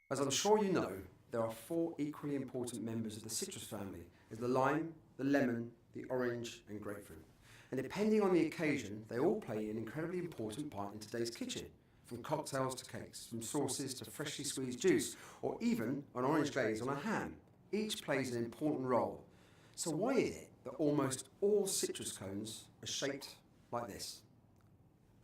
As I'm sure you know, there are four equally important members of the citrus family: is the lime, the lemon, the orange and grapefruit. And depending on the occasion, they all play an incredibly important part in today's kitchen. From cocktails to cakes, from sauces to freshly squeezed juice, or even an orange glaze on a ham. Each plays an important role. So why is it that almost all citrus cones are shaped like this?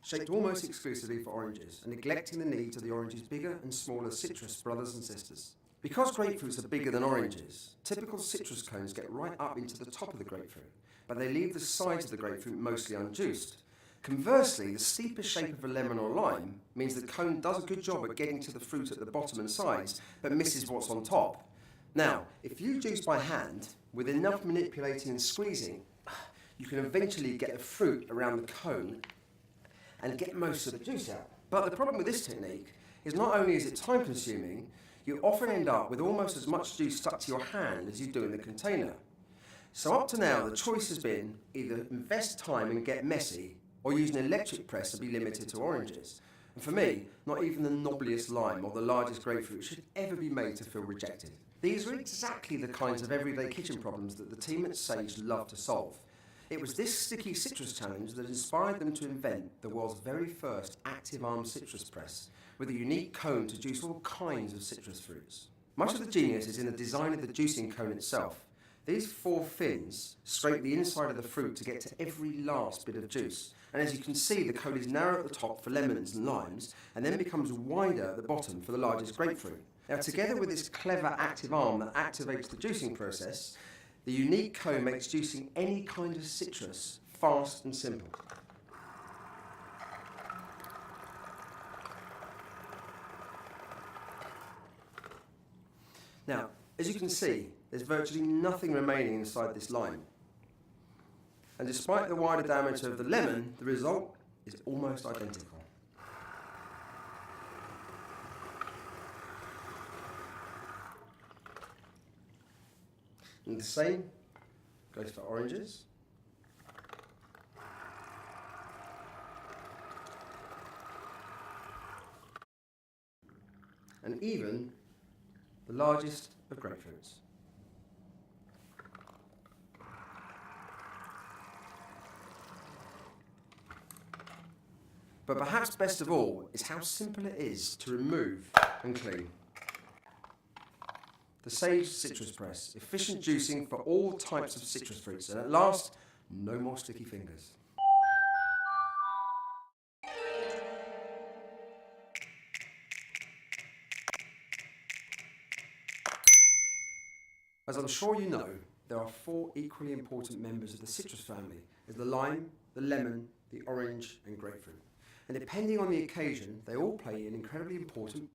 Shaped almost exclusively for oranges, and neglecting the needs of the orange's bigger and smaller citrus brothers and sisters. Because grapefruits are bigger than oranges, typical citrus cones get right up into the top of the grapefruit, but they leave the sides of the grapefruit mostly unjuiced. Conversely, the steeper shape of a lemon or lime means the cone does a good job at getting to the fruit at the bottom and sides, but misses what's on top. Now, if you juice by hand, with enough manipulating and squeezing, you can eventually get the fruit around the cone and get most of the juice out. But the problem with this technique is not only is it time consuming, you often end up with almost as much juice stuck to your hand as you do in the container. So up to now, the choice has been either invest time and get messy, or use an electric press and be limited to oranges. And for me, not even the knobbliest lime or the largest grapefruit should ever be made to feel rejected. These are exactly the kinds of everyday kitchen problems that the team at Sage love to solve. It was this sticky citrus challenge that inspired them to invent the world's very first active arm citrus press, with a unique cone to juice all kinds of citrus fruits. Much of the genius is in the design of the juicing cone itself. These four fins scrape the inside of the fruit to get to every last bit of juice. And as you can see, the cone is narrow at the top for lemons and limes, and then becomes wider at the bottom for the largest grapefruit. Now, together with this clever active arm that activates the juicing process, the unique cone makes juicing any kind of citrus fast and simple. Now, as you can see, there's virtually nothing remaining inside this lime. And despite the wider diameter of the lemon, the result is almost identical. And the same goes for oranges. And even the largest of grapefruits. But perhaps best of all is how simple it is to remove and clean. The Sage Citrus Press, efficient juicing for all types of citrus fruits, and at last, no more sticky fingers. As I'm sure you know, there are four equally important members of the citrus family: is the lime, the lemon, the orange and grapefruit. And depending on the occasion, they all play an incredibly important